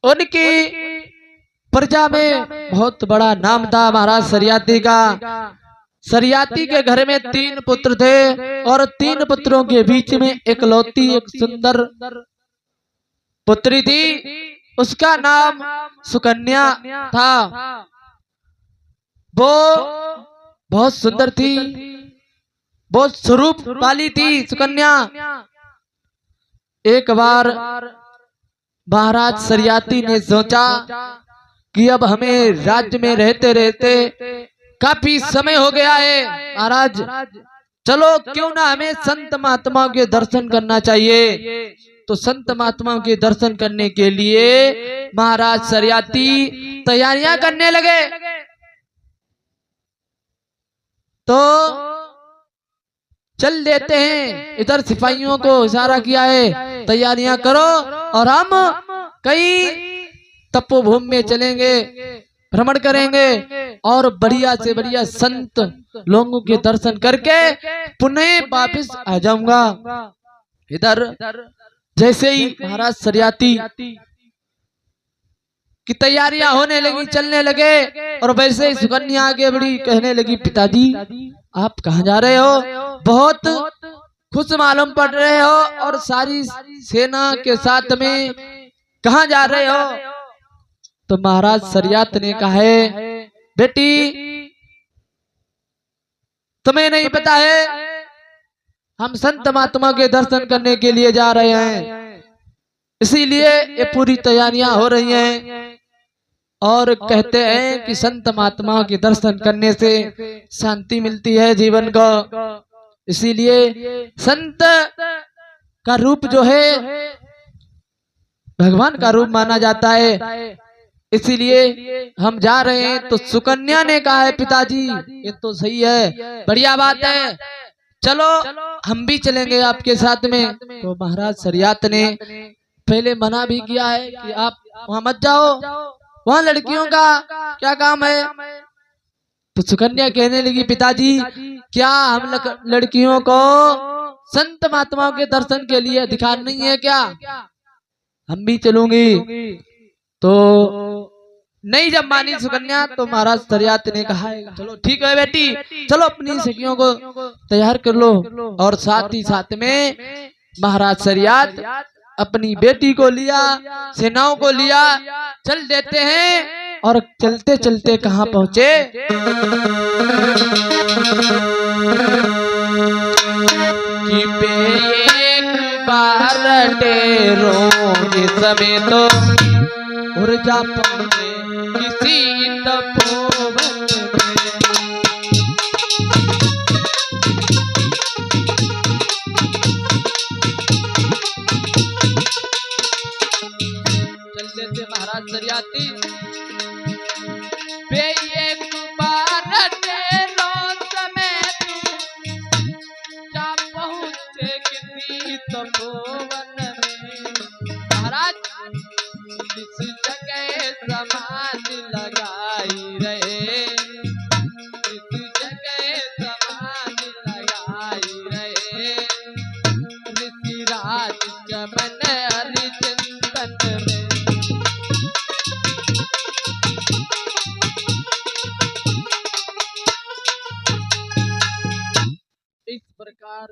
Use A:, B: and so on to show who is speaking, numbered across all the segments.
A: उनकी प्रजा में बहुत बड़ा नाम था महाराज सरियाती का। सरियाती के घर में 3 पुत्र थे और 3 पुत्रों के बीच में इकलौती एक सुंदर पुत्री थी, उसका नाम सुकन्या था। वो बहुत सुंदर थी, बहुत स्वरूप वाली थी सुकन्या। एक बार महाराज सरियाती ने सोचा कि अब हमें राज्य में रहते रहते काफी समय हो गया है महाराज, चलो क्यों ना हमें संत महात्माओं के दर्शन करना चाहिए। तो संत महात्माओं के दर्शन करने के लिए महाराज सरियाती तैयारियां करने लगे। तो चल देते हैं, इधर सिपाहियों को इशारा किया है तैयारियां करो और हम कई तपोभूमि में चलेंगे, भ्रमण करेंगे और बढ़िया से बढ़िया संत लोगों के दर्शन करके पुनः वापस आ जाऊंगा। इधर जैसे ही महाराज सरियाती की तैयारियां होने लगी, चलने लगे और वैसे ही सुकन्या आगे बढ़ी, कहने लगी पिताजी आप कहाँ जा रहे हो, बहुत खुश मालूम पड़ रहे हो और सारी सेना के साथ में कहाँ जा रहे हो। तो महाराज सरियात ने कहा है बेटी तुम्हें नहीं पता है हम संत महात्मा के दर्शन करने के लिए जा रहे हैं, इसीलिए ये पूरी तैयारियां हो रही हैं। और कहते हैं कि संत महात्माओं के दर्शन करने से शांति मिलती है जीवन को, इसीलिए संत का रूप जो है भगवान का रूप माना जाता है, इसीलिए हम जा रहे हैं। तो सुकन्या ने कहा है पिताजी ये तो सही है, बढ़िया बात है, चलो हम भी चलेंगे आपके साथ में। तो महाराज सरियात ने पहले मना भी किया है कि आप वहां मत जाओ, वहां लड़कियों का क्या काम है। तो सुकन्या कहने लगी पिताजी क्या हम लड़कियों को संत महात्माओं के दर्शन के लिए अधिकार नहीं है क्या, हम भी चलूंगी। तो नहीं जब मानी सुकन्या तो महाराज सरियात ने कहा चलो ठीक है बेटी, चलो अपनी सखियों को तैयार कर लो। और साथ ही साथ में महाराज सरियात अपनी बेटी को लिया, सेनाओं को लिया, चल देते हैं। और चलते चलते कहाँ पहुंचे, कि एक बार डेरों के समय तो ऊर्जा पहुंचे किसी तपोवन में। चलते थे महाराज सरियाती एक बार डेरों समय जा पहुंचे किसी तपोवन में। महाराज इस जगह समाधि लगाई रहे, इस जगह समाधि लगाई रहे, ऋषिराज चमन हरि चिंतन में। इस प्रकार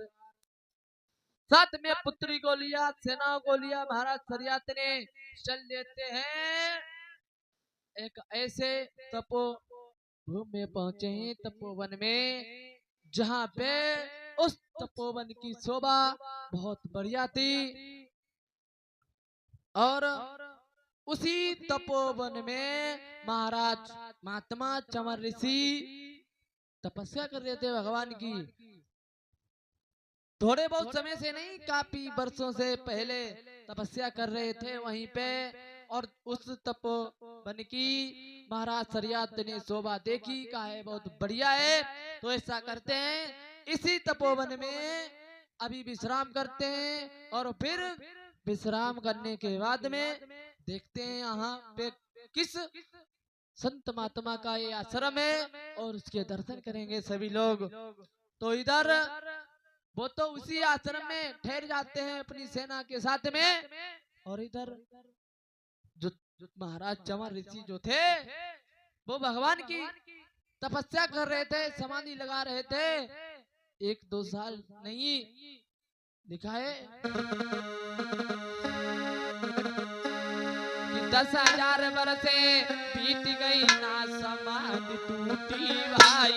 A: साथ में पुत्री को लिया, सेनाओं को लिया, महाराज सरियात ने चल देते हैं। एक ऐसे तपोभूमि में पहुंचे हैं, तपोवन में, जहां पे उस तपोवन की शोभा बहुत बढ़िया थी। और उसी तपोवन में महाराज महात्मा चमर ऋषि तपस्या कर रहे थे भगवान की। थोड़े बहुत समय से नहीं, काफी वर्षों से पहले तपस्या कर रहे थे वहीं पे। और उस तपोवन की महाराज सरियात ने शोभा देखी, कहा है बहुत बढ़िया है। तो ऐसा करते हैं इसी तपोवन में अभी विश्राम करते हैं और फिर विश्राम करने के बाद में देखते हैं यहाँ पे किस संत महात्मा का ये आश्रम है और उसके दर्शन करेंगे सभी लोग। तो इधर वो तो उसी आश्रम में ठहर जाते हैं अपनी सेना के साथ में। और इधर जो महाराज चमर ऋषि जो थे वो भगवान की तपस्या कर रहे थे, समाधि लगा रहे थे। 1-2 साल नहीं लिखा है कि 10,000 बरसे बीत गई ना समाधि टूटी भाई।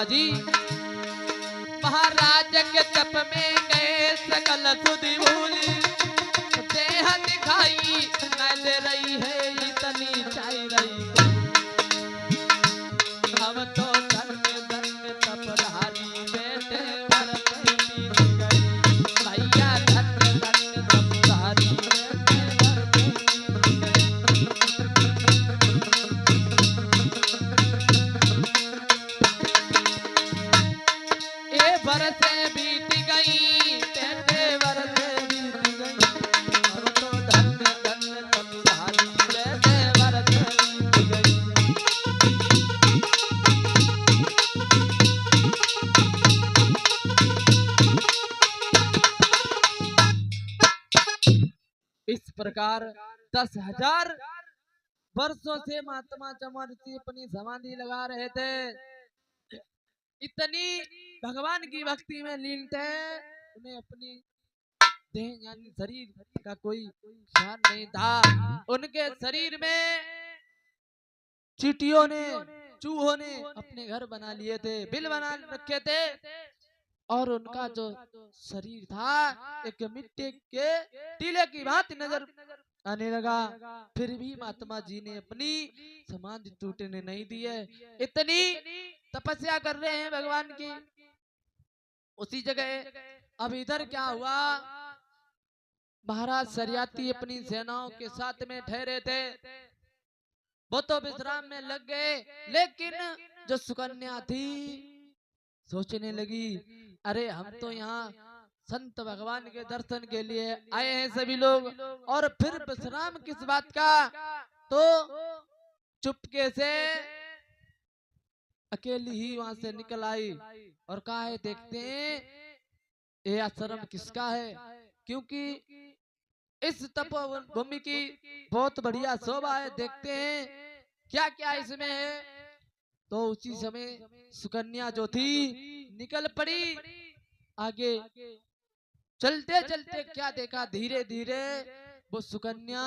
A: जी महाराज के तप में गए सकल सुधि भूली, देह दिखाई न दे रही है इतनी चाह रही। अब तो धन्य धन्य तपधारी बेटे भरत बीत गई, भैया धन्य धन्य तपधारी बेटे भरत बीत गई। बरसे बीत गई, तेरे बरसे बीत गई, अब तो धन्य धन्य तपधारी बेटे भरत बीत गई। इस प्रकार 10,000 वर्षों से महात्मा चमर ऋषि अपनी समाधि लगा रहे थे। इतनी भगवान की भक्ति में लीन थे, उन्हें अपनी देह यानी शरीर का कोई ख्याल नहीं था। उनके शरीर में चींटियों ने, चूहों ने अपने घर बना लिए थे, बिल बना रखे थे। और उनका जो शरीर था एक मिट्टी के टीले की भांति नजर आने लगा। फिर भी महात्मा जी ने अपनी समाधि टूटने नहीं दी है। इतनी तपस्या कर रहे हैं भगवान की। उसी जगह अब इधर क्या हुआ, महाराज सरियाती अपनी सेनाओं के साथ में ठहरे थे, वो तो विश्राम में लग गए। लेकिन जो सुकन्या थी सोचने लगी, अरे हम तो यहाँ संत भगवान के दर्शन के लिए आए हैं सभी लोग, और फिर विश्राम किस बात का। तो चुपके से अकेली ही वहां से निकल आई और कहा है देखते हैं ये आश्रम किसका है, क्योंकि इस तपोभूमि की बहुत बढ़िया शोभा है, देखते हैं क्या क्या इसमें है। तो उसी समय सुकन्या जो थी निकल पड़ी आगे। चलते चलते क्या देखा, धीरे धीरे वो सुकन्या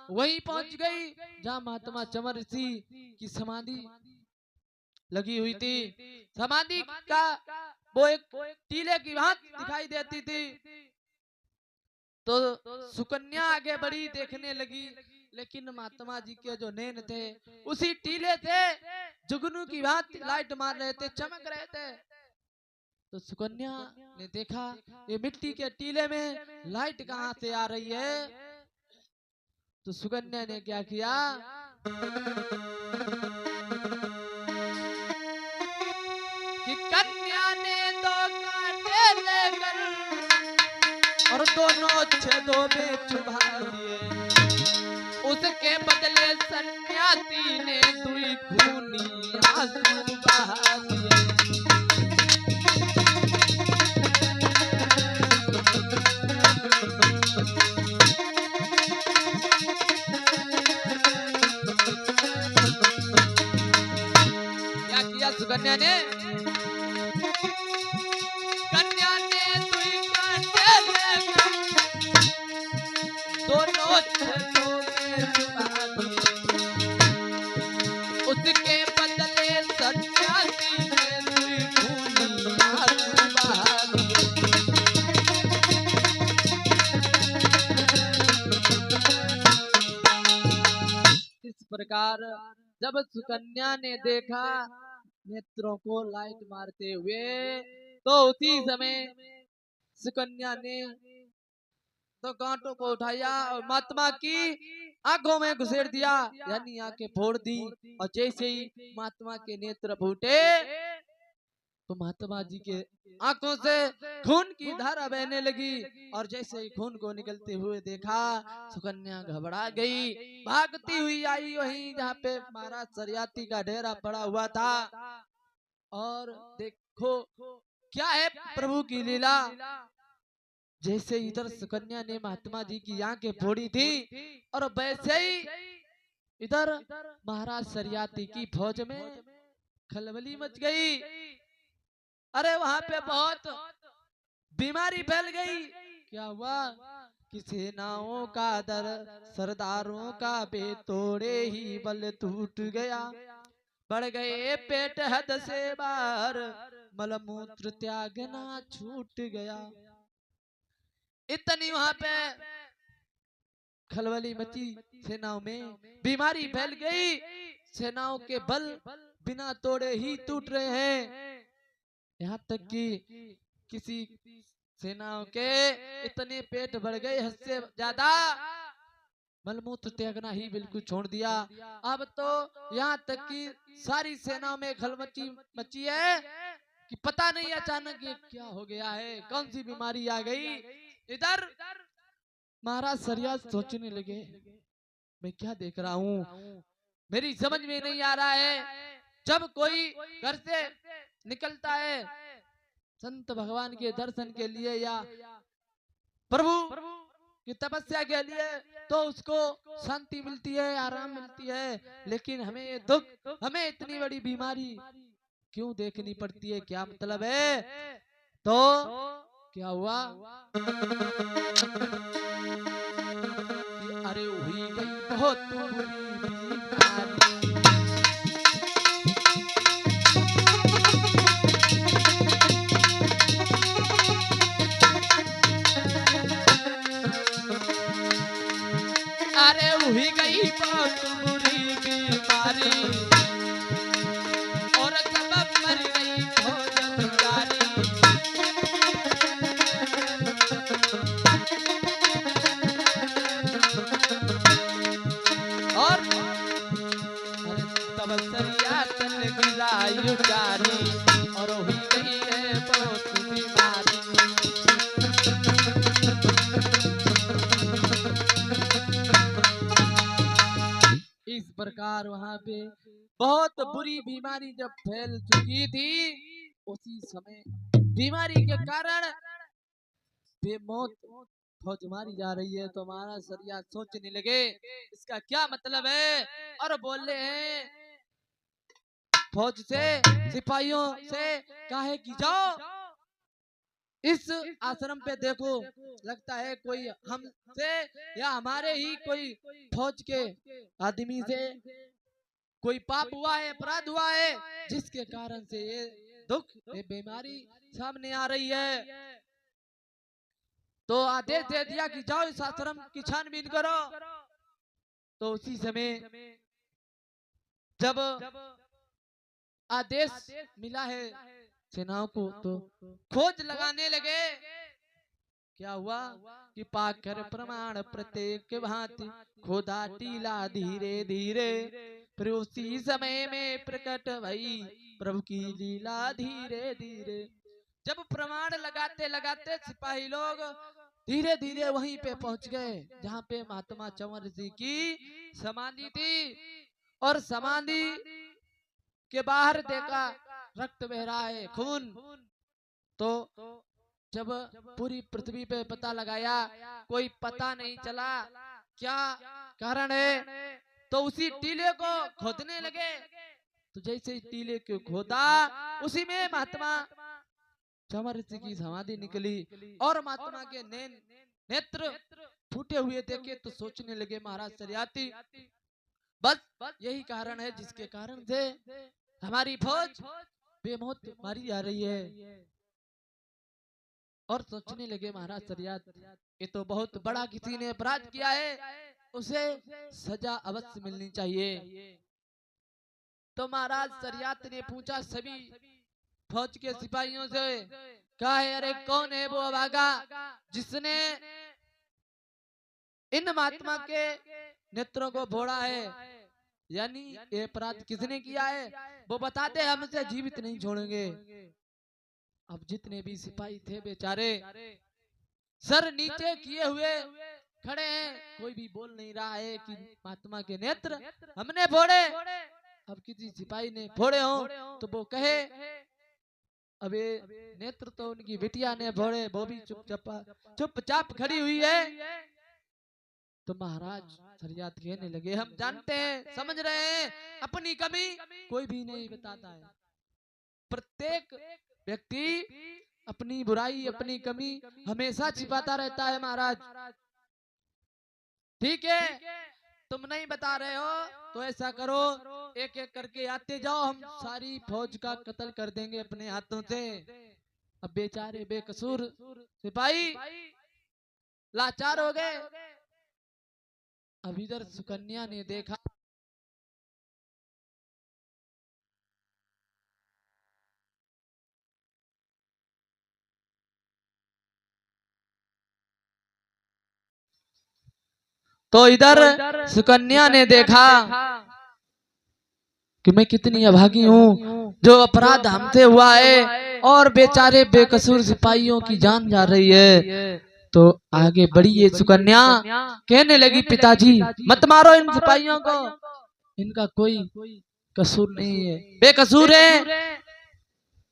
A: वहीं पहुंच गई जहां महात्मा चमर ऋषि की समाधि लगी हुई थी। समाधि का वो एक टीले की भांति दिखाई देती थी। तो सुकन्या आगे बढ़ी, देखने लगी, लेकिन महात्मा जी के जो नैन थे उसी टीले से जुगनू की भांति लाइट मार रहे थे, चमक रहे थे। तो सुकन्या ने देखा ये मिट्टी के टीले में लाइट कहाँ से आ रही है। तो सुकन्या ने क्या किया, कि कन्या ने 2 कांटे लेकर और दोनों छेदों में चुभा दिए। उसके बदले सन्यासी ने 2 खूनी आंसू बहा दिए। क्या किया सुकन्या ने, कन्या ने 2 कांटे लेकर दोनों छेदों में चुभा दिए। उसके बदले सन्यासी ने 2 खूनी आंसू बहा दिए। इस प्रकार जब सुकन्या ने देखा नेत्रों को लाइट मारते हुए, तो उसी समय सुकन्या ने तो कांटों को उठाया और महात्मा की आंखों में घुसेड़ दिया, यानी आंखें फोड़ दी। और जैसे ही महात्मा के नेत्र फूटे तो महात्मा जी के आंखों से खून की धारा बहने लगी। और जैसे ही खून को निकलते हुए देखा, सुकन्या घबरा गई, भागती हुई आई वहीं जहाँ पे महाराज सरियाती का डेरा पड़ा हुआ था। और देखो क्या है प्रभु की लीला। जैसे इधर सुकन्या ने महात्मा जी की आंखें फोड़ी थी और वैसे ही इधर महाराज सरियाती की फौज में खलबली मच गई। अरे वहां पे बहुत बीमारी फैल गई। क्या हुआ कि सेनाओं का दर, सरदारों का बेतोड़े ही बल टूट गया, बढ़ गए पेट हद से बाहर, मलमूत्र त्यागना छूट गया। इतनी वहां पे खलबली मची, सेनाओं में बीमारी फैल गई, सेनाओं के बल बिना तोड़े ही टूट रहे हैं। यहाँ तक कि किसी सेनाओं के इतने पेट बढ़ गए हद से ज्यादा, मलमूत्र त्यागना ही बिल्कुल छोड़ दिया। अब तो यहाँ तक कि सारी सेनाओं में खलबली मची है कि पता नहीं अचानक ये क्या हो गया है, कौन सी बीमारी आ गई। इधर महाराज सरिया सोचने लगे, मैं क्या देख रहा हूँ, मेरी समझ में नहीं आ रहा है। जब कोई घर से निकलता है संत भगवान के दर्शन के लिए या प्रभु की तपस्या के लिए, तो उसको शांति मिलती है, आराम मिलती है। लेकिन हमें ये दुख, हमें इतनी बड़ी बीमारी क्यों देखनी पड़ती है, क्या मतलब है। तो क्या हुआ, अरे हुई गई बहुत बुरी बीमारी, अरे हुई गई बहुत बुरी बीमारी, और सब मर गई भोजनकारी। और तब सरिया तन गिराई उचारी, और हुई गई है बहुत बीमारी। इस प्रकार वहां पे बहुत बुरी बीमारी जब फैल चुकी थी, उसी समय बीमारी के कारण बेमौत फौज मारी जा रही है। तो महाराज सरिया सोचने लगे इसका क्या मतलब है, और बोल रहे हैं फौज से, सिपाहियों से काहे की जाओ इस आश्रम पे, देखो लगता है कोई हमसे या हमारे ही कोई फौज के आदमी से कोई पाप हुआ है, अपराध हुआ है, जिसके कारण से ये दुख, ये बीमारी सामने आ रही है। तो आदेश दे दिया कि जाओ इस आश्रम की छानबीन करो। तो उसी समय जब आदेश मिला है सेनाओं को, तो खोज लगाने लगे। क्या हुआ कि पाकर प्रमाण प्रत्येक भांति खोदा टीला धीरे धीरे, फिर उसी समय में प्रकट भई प्रभु की लीला धीरे धीरे। जब प्रमाण लगाते लगाते सिपाही लोग धीरे धीरे वहीं पे पहुंच गए जहाँ पे महात्मा चंवर जी की समाधि थी, और समाधि के बाहर देखा रक्त बह रहा है, खून। तो जब पूरी पृथ्वी पे पता लगाया, कोई पता नहीं चला क्या कारण है। तो उसी टीले को खोदने लगे। तो जैसे टीले को खोदा, उसी में महात्मा चंवर जी की समाधि निकली, और महात्मा के नेत्र फूटे हुए देखे। तो सोचने लगे महाराज सरियाती, बस यही कारण है जिसके कारण से हमारी फौज बेमौत मारी जा रही है। और सोचने लगे महाराज सरियात, ये तो बहुत बड़ा किसी ने अपराध किया है, उसे सजा अवश्य मिलनी चाहिए। तो महाराज सरियात ने पूछा सभी फौज के सिपाहियों से, कहा है अरे कौन है वो अभागा जिसने इन महात्मा के नेत्रों को फोड़ा है, यानी ये अपराध किसने किया है वो बताते हम इसे जीवित नहीं छोड़ेंगे। अब जितने भी सिपाही थे बेचारे सर नीचे किए हुए खड़े हैं, कोई भी बोल नहीं रहा है कि महात्मा के नेत्र हमने फोड़े। अब किसी सिपाही ने फोड़े हो तो वो कहे, अब ये नेत्र तो उनकी बिटिया ने फोड़े, वो भी चुपचाप खड़ी हुई है। तो महाराज शरियत कहने लगे, हम जानते हैं, समझ रहे हैं, अपनी कमी कोई भी नहीं बताता है। प्रत्येक व्यक्ति अपनी बुराई अपनी कमी हमेशा छिपाता रहता है महाराज। ठीक है, तुम नहीं बता रहे हो तो ऐसा करो, एक एक करके आते जाओ, हम सारी फौज का कत्ल कर देंगे अपने हाथों से। अब बेचारे बेकसूर सिपाही लाचार हो गए। अब इधर सुकन्या ने देखा तो इधर सुकन्या ने देखा कि मैं कितनी अभागी हूँ, जो अपराध हमसे हुआ है और बेचारे बेकसूर सिपाहियों की जान जा रही है। तो आगे बढ़ी ये सुकन्या कहने लगी, पिताजी मत मारो इन सिपाहियों को, इनका कोई कसूर नहीं है, बेकसूर है।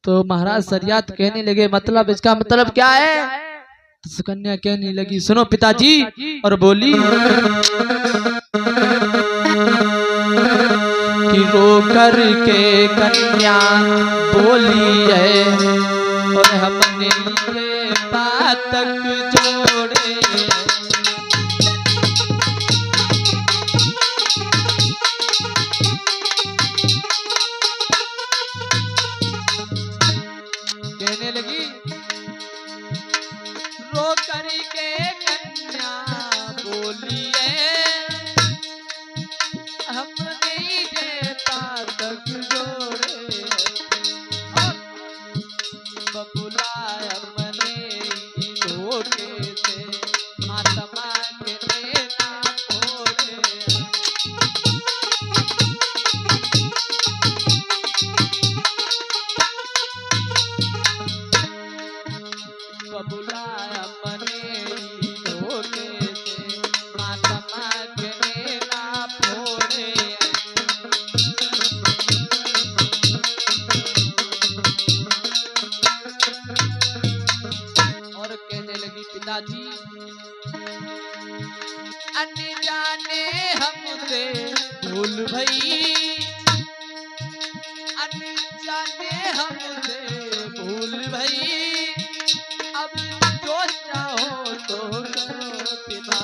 A: तो महाराज शरियत कहने लगे, मतलब इसका मतलब क्या है? तो सुकन्या कहने लगी, सुनो पिताजी, और बोली कि रो कर के कन्या बोली है, और हमने ये पातक जोड़े। कहने लगी, रो कर के कन्या बोली है, हमने ये पातक जोड़े। बबुलाया मने धोखे से, महात्मा के नेता फोड़े। बबुलाया मने धोखे से, महात्मा के नेता फोड़े। और कहने लगी, पिताजी अनजाने हमसे भूल भई, अनजाने हमसे भूल भई, अब जो चाहो तो करो पिता।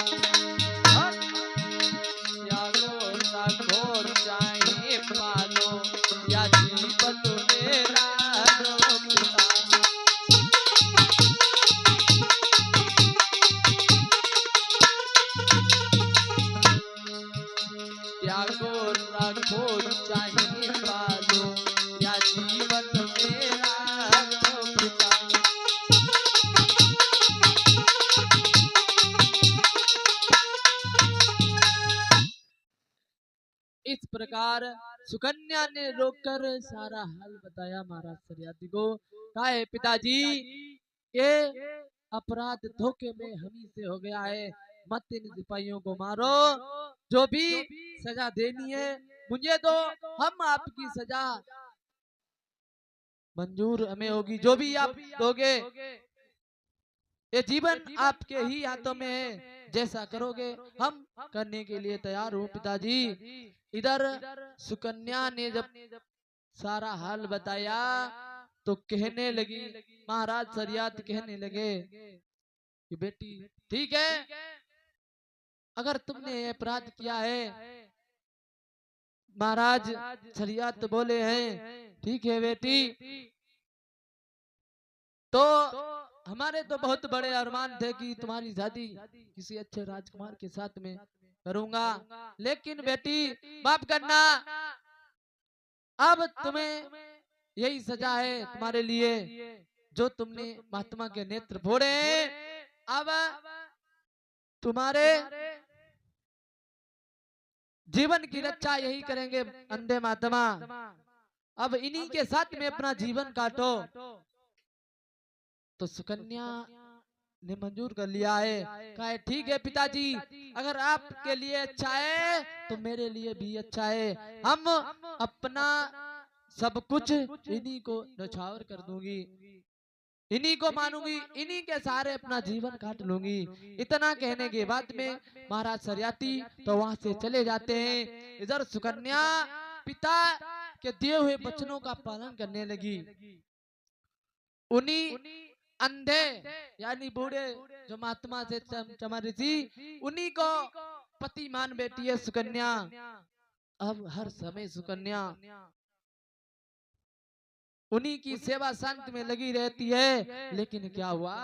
A: या गोरा घोर चाहे पालो, या जीवन मेरा रो पिता। या गोरा घोर चाहे पालो, या जीवन मेरा रो पिता। इस प्रकार सुकन्या ने रोककर सारा हाल बताया महाराज शरियत को। कहा है, पिताजी ये अपराध धोखे में हमी से हो गया है, मत इन सिपाहियों को मारो, जो भी सजा देनी है मुझे दो, हम आपकी सजा मंजूर हमें होगी, जो भी आप दोगे ये जीवन आपके ही हाथों में है, जैसा करोगे हम करने के लिए तैयार हूँ पिताजी। इधर सुकन्या ने जब सारा हाल बताया तो कहने लगी, महाराज शरियत कहने लगे कि बेटी ठीक है, अगर तुमने ये अपराध किया है, महाराज शरियत बोले हैं, ठीक है बेटी, तो हमारे तो बहुत बड़े अरमान थे कि तुम्हारी शादी किसी अच्छे राजकुमार के साथ में करूंगा, लेकिन बेटी माफ करना, अब तुम्हें यही सजा है तुम्हारे लिए, जो तुमने महात्मा के नेत्र फोड़े। अब तुम्हारे जीवन की रक्षा यही करेंगे अंधे महात्मा। अब इन्हीं के साथ में अपना जीवन काटो। तो सुकन्या ने मंजूर कर लिया है, कहा ठीक है पिताजी, अगर आपके लिए अच्छा है तो मेरे लिए भी अच्छा है। हम अपना सब कुछ इन्हीं को न्यौछावर कर दूंगी, इन्हीं को मानूंगी, इन्हीं के सहारे अपना जीवन काट लूंगी। इतना कहने के बाद में महाराज सरियाती तो वहां से चले जाते हैं। इधर सुकन्या पिता के दिए हुए वचनों का पालन करने लगी। उन्हीं अंधे यानी बूढ़े जो महात्मा से चमर ऋषि, उन्हीं को पति मान बैठी है सुकन्या। अब हर समय सुकन्या उन्हीं की सेवा शांति में लगी रहती है। लेकिन क्या हुआ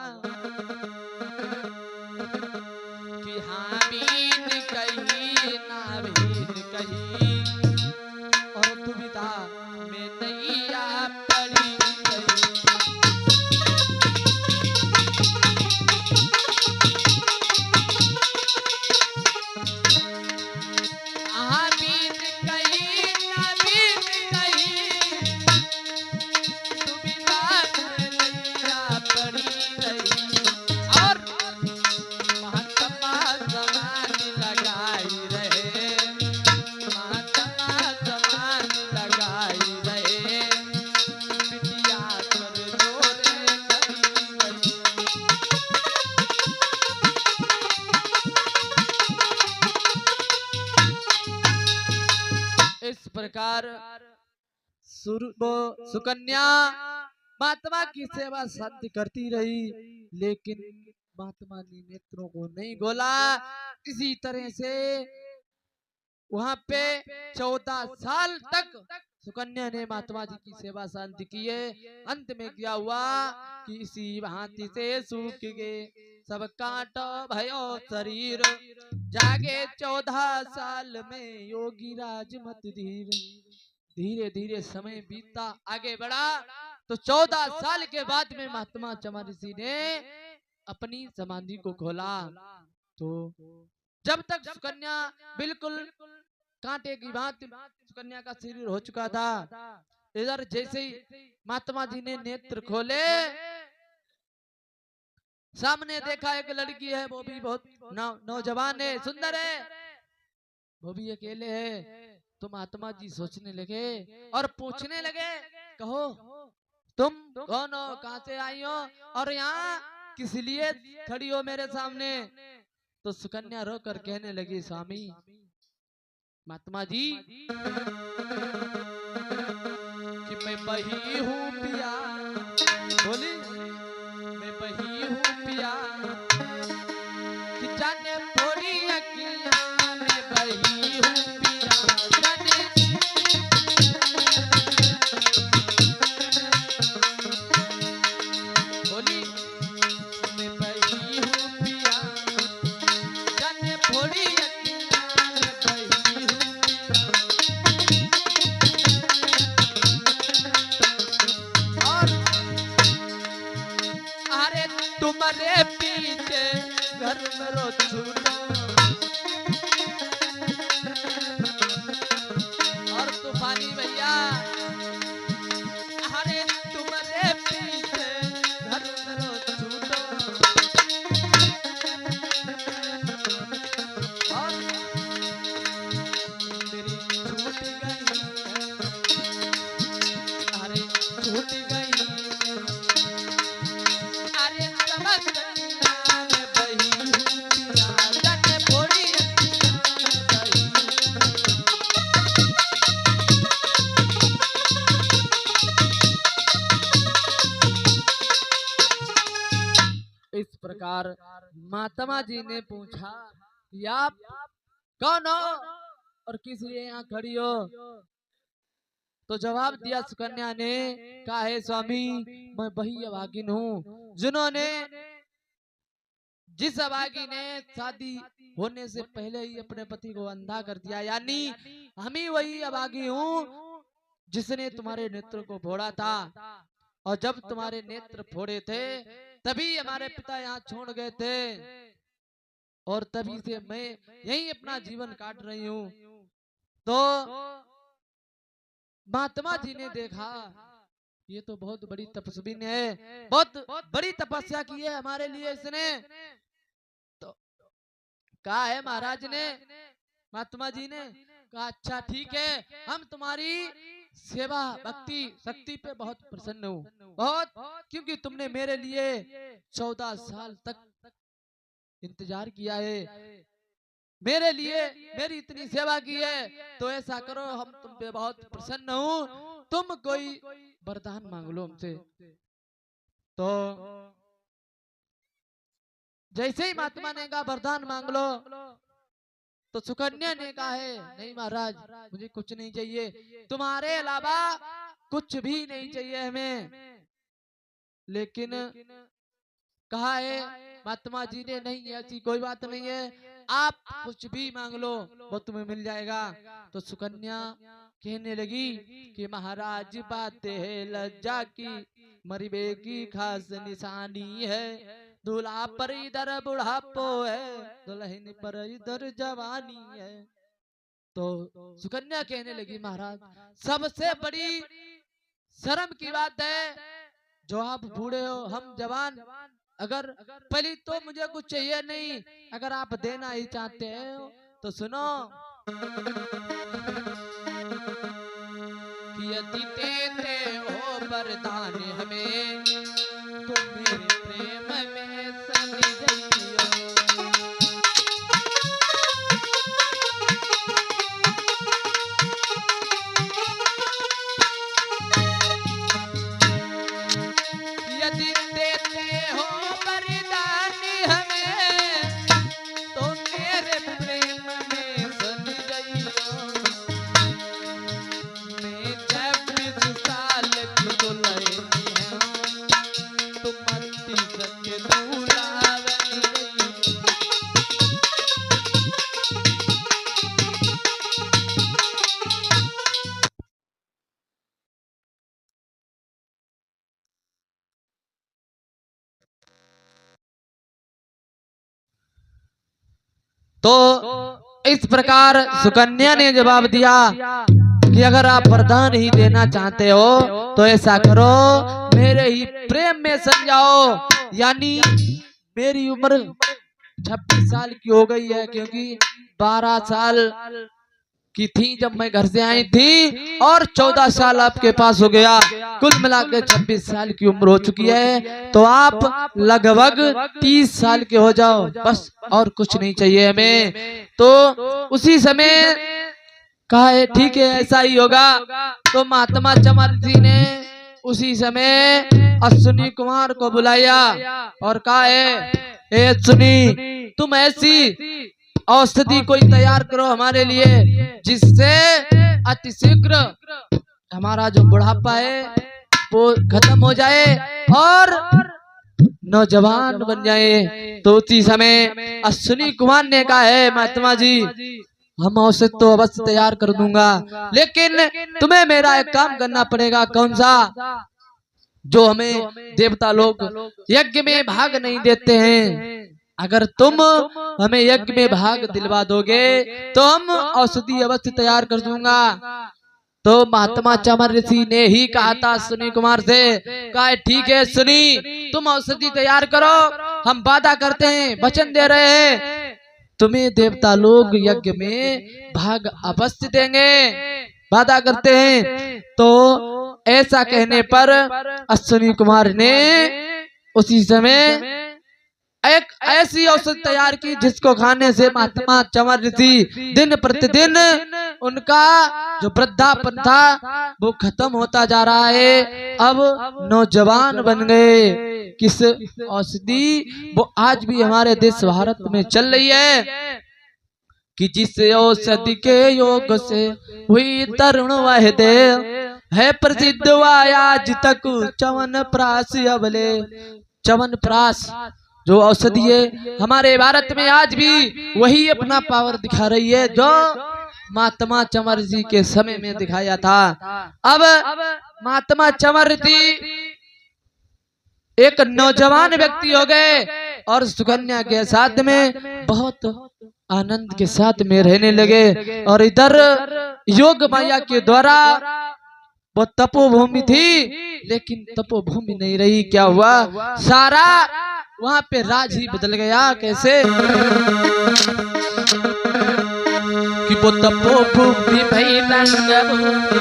A: कि हाँ बीन कहीं ना बीन कहीं, और दुविधा में नैया पड़ी गई। हाँ बीन कहीं ना बीन कहीं, दुविधा में नैया पड़ी गई। और महात्मा समान लगाई रहे, महात्मा समान लगाई रहे, बिटिया कर जोरे गई। इस प्रकार सुकन्या महात्मा की सेवा शांति करती रही, लेकिन महात्मा ने नेत्रों को नहीं खोला। इसी तरह से वहां पे 14 साल तक सुकन्या ने महात्मा जी की सेवा शांति की है। अंत में क्या हुआ कि इसी भांति से सूख गए सब कांटो भयो शरीर, जागे 14 साल में योगी राज मत धीर। धीरे धीरे समय बीता आगे बढ़ा, तो 14 साल के बाद में महात्मा चमर ऋषि ने अपनी समाधि को खोला। तो जब तक सुकन्या बिल्कुल कांटे की भांति सुकन्या का शरीर हो चुका था, इधर जैसे ही महात्मा जी ने नेत्र खोले, सामने देखा एक लड़की है, वो भी बहुत नौजवान है, सुंदर है, वो भी अकेले है। तो महात्मा जी सोचने लगे और पूछने लगे, कहो तुम कौन हो, कहां से आई हो, और यहाँ किस लिए खड़ी हो मेरे सामने। तो सुकन्या रो कर कहने लगी, स्वामी महात्मा जी कि मैं बही हूँ पिया, बोली मैं बही हूँ पिया, कि जाने थोड़ी अकिया मैं बही हूँ पिया, जाने बोली मैं बही हूँ पिया, जाने थोड़ी अकिया मैं बही हूँ पिया। और अरे तुम्हारे पीछे घर में रो छूटो, और तूफानी भैया अरे तुम्हारे पीछे घर में रो छूटो, और तेरी छूट गई, अरे छूट गई, अरे समझना मैं बही हूँ पिया, जाने थोड़ी बही। इस प्रकार महात्मा जी ने पूछा कि आप कौन हो और किस लिए यहाँ खड़ी हो। तो जवाब दिया सुकन्या ने, कहा है स्वामी मैं वही अभागिन हूँ जिन्होंने जिस अभागी ने शादी होने से पहले ही अपने पति को अंधा कर दिया, यानी हम ही वही अभागी हूँ जिसने तुम्हारे नेत्र को फोड़ा था। और जब तुम्हारे नेत्र फोड़े थे तभी हमारे पिता यहाँ छोड़ गए थे, और तभी से मैं यही अपना जीवन काट रही हूँ। तो महात्मा जी ने देखा ये तो बहुत बड़ी तपस्वी ने है, बहुत बड़ी तपस्या की है हमारे लिए इसने। तो कहा है महाराज ने, महात्मा जी ने कहा अच्छा ठीक है, हम तुम्हारी सेवा भक्ति शक्ति पे बहुत प्रसन्न हूँ, बहुत, क्योंकि तुमने मेरे लिए 14 साल तक इंतजार किया है, मेरे लिए मेरी इतनी सेवा की है, तो ऐसा करो हम तुम पे बहुत प्रसन्न हूँ, तुम कोई वरदान मांग लो हमसे। तो जैसे ही महात्मा ने कहा वरदान मांग लो, तो सुकन्या ने कहा है नहीं महाराज मुझे कुछ नहीं चाहिए, तुम्हारे अलावा कुछ भी नहीं चाहिए हमें। लेकिन कहा है महात्मा जी ने नहीं ऐसी कोई बात नहीं है, आप कुछ भी मांग लो वो तुम्हें मिल जाएगा। तो सुकन्या कहने लगी कि महाराज बातें है लज्जा की, मरिबे की खास निशानी है, दूल्हा पर इधर बुढ़ापो है, दुल्हन पर इधर जवानी है। तो सुकन्या कहने लगी महाराज सबसे बड़ी शर्म की बात है, जो आप बूढ़े हो हम जवान, अगर पहले तो मुझे कुछ चाहिए नहीं, अगर आप देना ही चाहते हो तो सुनो कि यदि देते हो वरदान हमें तो मेरे प्रेम में सनी जइयो। यदि देते हो वरदान हमें तो मेरे प्रेम में सनी जइयो। मैं 26 साल की दुल्हन हूँ, तुम 38 के दूल्हा बन गई। तो इस प्रकार सुकन्या ने जवाब दिया कि अगर आप वरदान ही देना चाहते हो तो ऐसा करो मेरे ही प्रेम में सम जाओ। यानी मेरी उम्र 26 साल की हो गई है, क्योंकि 12 साल की थी जब मैं घर से आई थी और 14 साल आपके पास हो गया, कुल मिलाकर 26 साल की उम्र हो चुकी है। तो आप लगभग 30 साल के हो जाओ बस, और कुछ नहीं चाहिए हमें। तो उसी समय कहा है ठीक है ऐसा ही होगा। तो महात्मा चमर जी ने उसी समय अश्विनी कुमार को बुलाया और कहा है ए अश्विनी तुम ऐसी औषधि कोई तैयार करो हमारे लिए जिससे अतिशीघ्र हमारा जो बुढ़ापा है वो खत्म हो जाए और नौजवान बन जाए। तो उसी समय अश्विनी कुमार ने कहा है महात्मा जी हम औषध तो अवश्य तैयार कर दूंगा, लेकिन तुम्हें मेरा एक काम करना पड़ेगा। कौन सा? जो हमें देवता लोग यज्ञ में भाग नहीं देते हैं, अगर तुम हमें यज्ञ में भाग दिलवा दोगे तो हम औषधि अवश्य तैयार कर दूंगा। तो महात्मा चमर ऋषि ने ही कहा था सुनी कुमार से, कहा ठीक है सुनी तुम औषधि तैयार करो, हम वादा करते हैं वचन दे रहे हैं तुम्हें देवता लोग यज्ञ में भाग अवश्य देंगे, वादा करते हैं। तो ऐसा कहने पर अश्विनी कुमार ने उसी समय एक ऐसी औषधि तैयार की जिसको खाने से महात्मा चमर ऋषि दिन प्रतिदिन उनका जो वृद्धापन था वो खत्म होता जा रहा है, अब नौजवान बन गए। किस औषधि? वो आज भी हमारे देश भारत में चल रही है कि जिस औषधि के योग से हुई तरुण वह देव है प्रसिद्ध आज तक च्यवनप्राश अबले। च्यवनप्राश जो औषधि है हमारे भारत में आज भी वही अपना पावर दिखा रही है जो महात्मा चमर जी के समय में दिखाया था। अब महात्मा चमर जी एक नौजवान व्यक्ति हो गए और सुकन्या के साथ में बहुत आनंद के साथ में रहने लगे। और इधर योग माया के द्वारा वो तपोभूमि थी, लेकिन तपोभूमि नहीं रही। क्या हुआ, सारा वहां पे राज ही बदल गया। कैसे कि वो तपोभूमि भई रंगभूमि,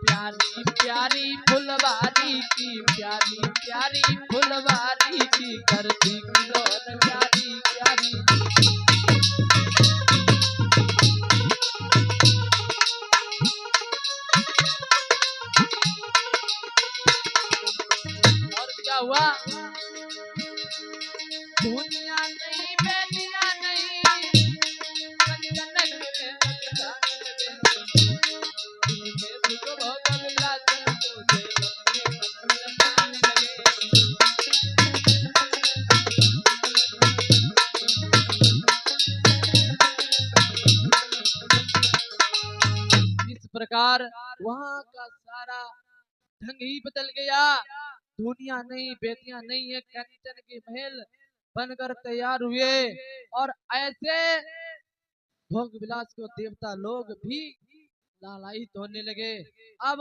A: प्यारी प्यारी फुलवारी की, प्यारी प्यारी फुलवारी की, करती गुलौन प्यारी प्यारी। और क्या हुआ, दुनिया नहीं बेटियां नहीं, इस प्रकार वहाँ का सारा ढंग ही बदल गया। दुनिया नहीं बेटियां नहीं है, कंचन के महल बनकर तैयार हुए। और ऐसे भोग विलास को देवता लोग भी लालायित होने लगे। अब